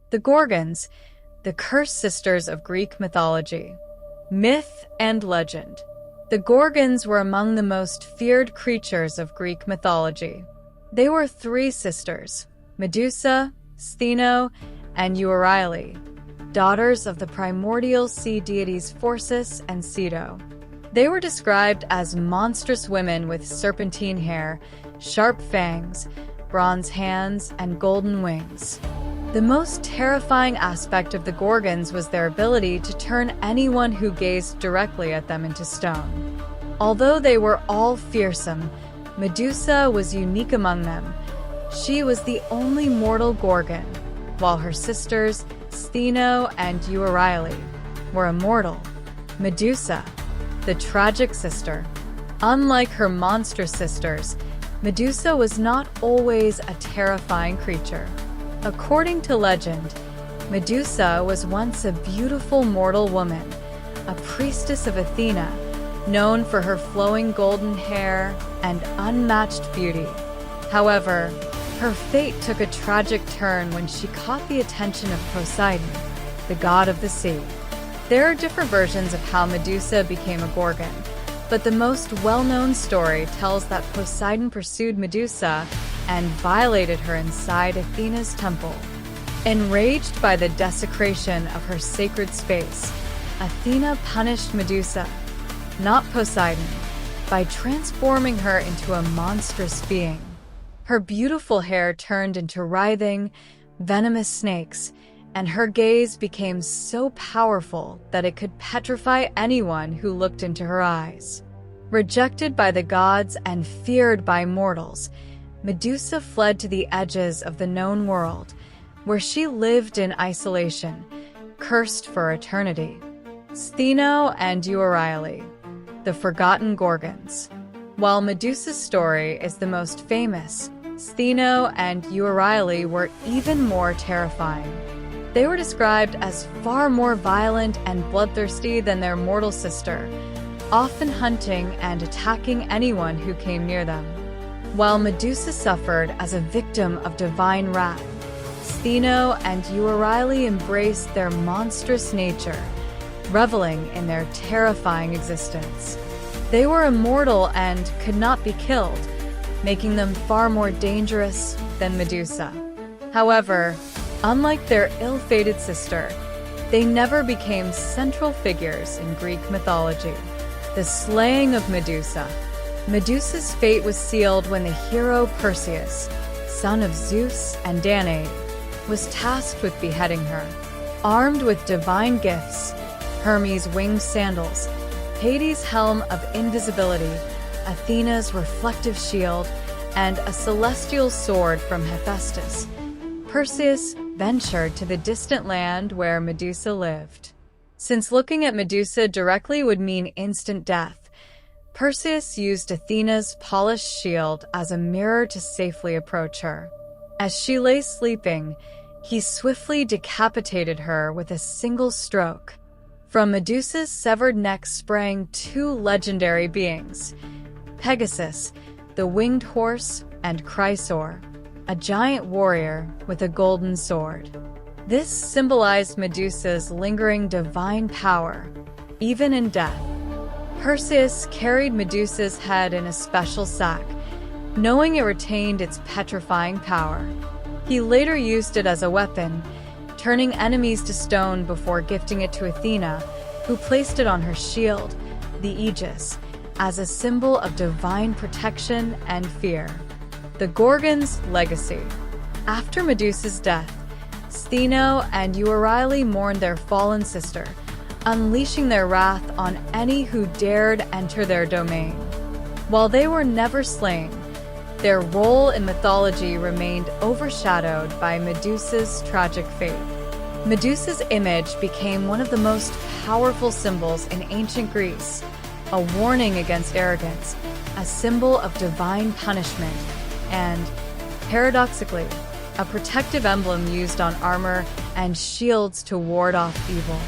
The Gorgons, the cursed sisters of Greek mythology. Myth and legend. The Gorgons were among the most feared creatures of Greek mythology. They were three sisters, Medusa, Stheno, and Euryale, daughters of the primordial sea deities Phorcys and Stheno. They were described as monstrous women with serpentine hair, sharp fangs, bronze hands, and golden wings. The most terrifying aspect of the Gorgons was their ability to turn anyone who gazed directly at them into stone. Although they were all fearsome, Medusa was unique among them. She was the only mortal Gorgon, while her sisters, Stheno and Euryale, were immortal. Medusa, the tragic sister. Unlike her monstrous sisters, Medusa was not always a terrifying creature. According to legend, Medusa was once a beautiful mortal woman, a priestess of Athena, known for her flowing golden hair and unmatched beauty. However, her fate took a tragic turn when she caught the attention of Poseidon, the god of the sea. There are different versions of how Medusa became a Gorgon, but the most well-known story tells that Poseidon pursued Medusa and violated her inside Athena's temple. Enraged by the desecration of her sacred space, Athena punished Medusa, not Poseidon, by transforming her into a monstrous being. Her beautiful hair turned into writhing, venomous snakes, and her gaze became so powerful that it could petrify anyone who looked into her eyes. Rejected by the gods and feared by mortals, Medusa fled to the edges of the known world, where she lived in isolation, cursed for eternity. Stheno and Euryale, the forgotten Gorgons. While Medusa's story is the most famous, Stheno and Euryale were even more terrifying. They were described as far more violent and bloodthirsty than their mortal sister, often hunting and attacking anyone who came near them. While Medusa suffered as a victim of divine wrath, Stheno and Euryale embraced their monstrous nature, reveling in their terrifying existence. They were immortal and could not be killed, making them far more dangerous than Medusa. However, unlike their ill-fated sister, they never became central figures in Greek mythology. The slaying of Medusa. Medusa's fate was sealed when the hero Perseus, son of Zeus and Danae, was tasked with beheading her. Armed with divine gifts, Hermes' winged sandals, Hades' helm of invisibility, Athena's reflective shield, and a celestial sword from Hephaestus, Perseus ventured to the distant land where Medusa lived. Since looking at Medusa directly would mean instant death, Perseus used Athena's polished shield as a mirror to safely approach her. As she lay sleeping, he swiftly decapitated her with a single stroke. From Medusa's severed neck sprang two legendary beings, Pegasus, the winged horse, and Chrysaor, a giant warrior with a golden sword. This symbolized Medusa's lingering divine power, even in death. Perseus carried Medusa's head in a special sack, knowing it retained its petrifying power. He later used it as a weapon, turning enemies to stone before gifting it to Athena, who placed it on her shield, the Aegis, as a symbol of divine protection and fear. The Gorgons' legacy. After Medusa's death, Stheno and Euryale mourned their fallen sister, unleashing their wrath on any who dared enter their domain. While they were never slain, their role in mythology remained overshadowed by Medusa's tragic fate. Medusa's image became one of the most powerful symbols in ancient Greece, a warning against arrogance, a symbol of divine punishment, and, paradoxically, a protective emblem used on armor and shields to ward off evil.